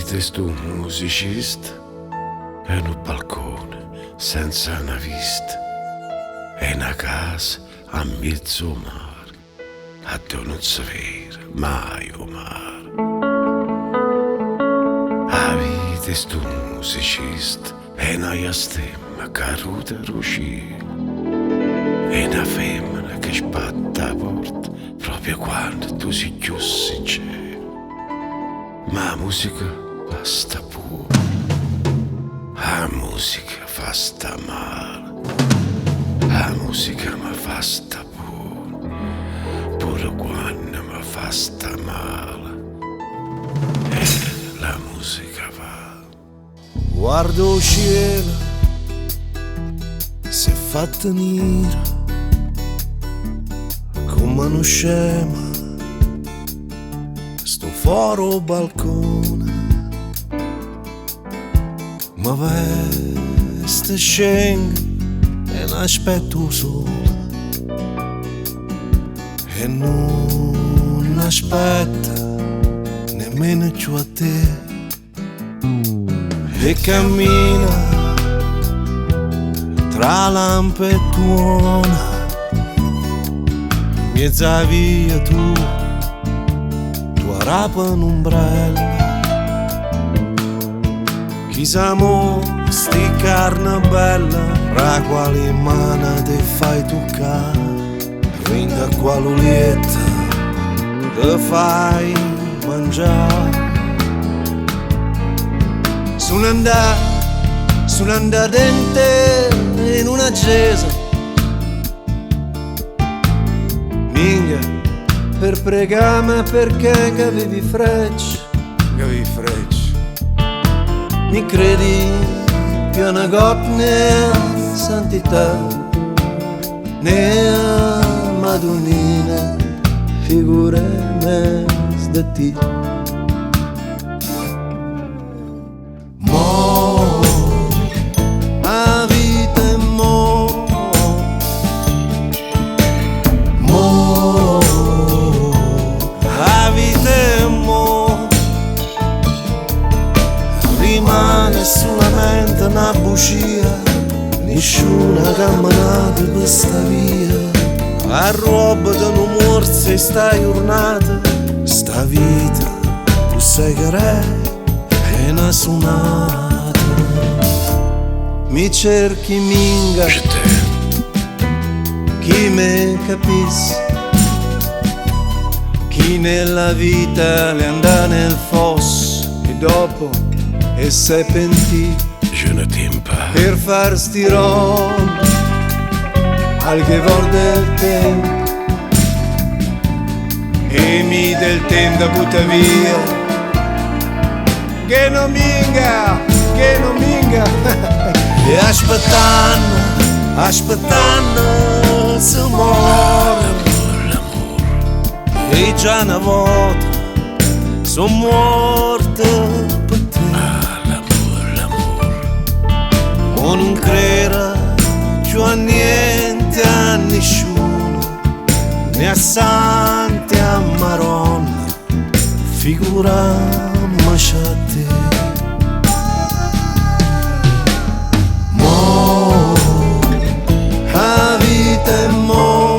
vite stu musicista e un balcone senza una vista e una casa a mezzo mare, a te non si vede mai o mare. A vite stu musicista e una stemma caruta ruscì e una femmina che spatta a porta proprio quando tu si chiusi in cielo. Ma la musica fa sta pure, la musica fa sta male, la musica mi fa sta pure quando mi fa sta male, e la musica va. Guardo il cielo, si è fatto nero, come uno scema, sto fuori al balcone, ma veste scende e l'aspetto solo, e non aspetta nemmeno più a te. E cammina tra lampe e tuona, mezza via tua rapa un'ombrella. Chissà mo sti carne bella, fra quali mano te fai toccare, vinta qual'ulietta te fai mangiare. Sono andato in una chiesa, minchia, per pregare perché avevi frecce. Mi credi più una goccia né santità, né a Madonnina, figure mezzo da te. Rimane solamente una bugia, nessuna camminata per sta via. A roba da non morse sta giornata, sta vita, tu sai che è una suonata. Mi cerchi minga, chi me capisce, chi nella vita le andà nel fosso e dopo e se pentì Je ne t'aime pas per far sti rob al che vol del tempo, e mi del tempo da butta via, che non minga e aspettando si muore, e già una volta sono morto. Non creda più a niente, a nessuno, né a santi a Maronna, figuriamoci a te. Mo, la vita è mo,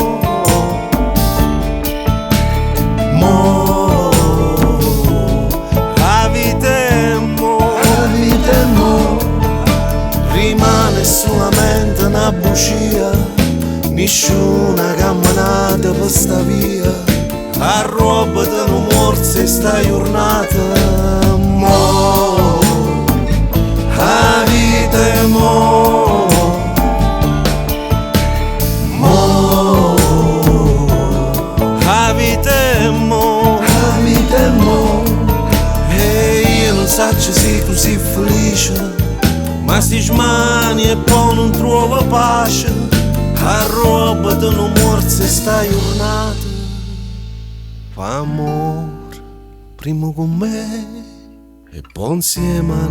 la vita è mo, rimane solamente una bugia, nessuna camminata per sta via, a roba da non morse sta giornata. Mo, la vita è mo, la vita è mo, e io non so se sei così felice, ma sti smani e poi non trova pace, a roba da non morse sta giornata. Fa amore prima con me e poi insieme a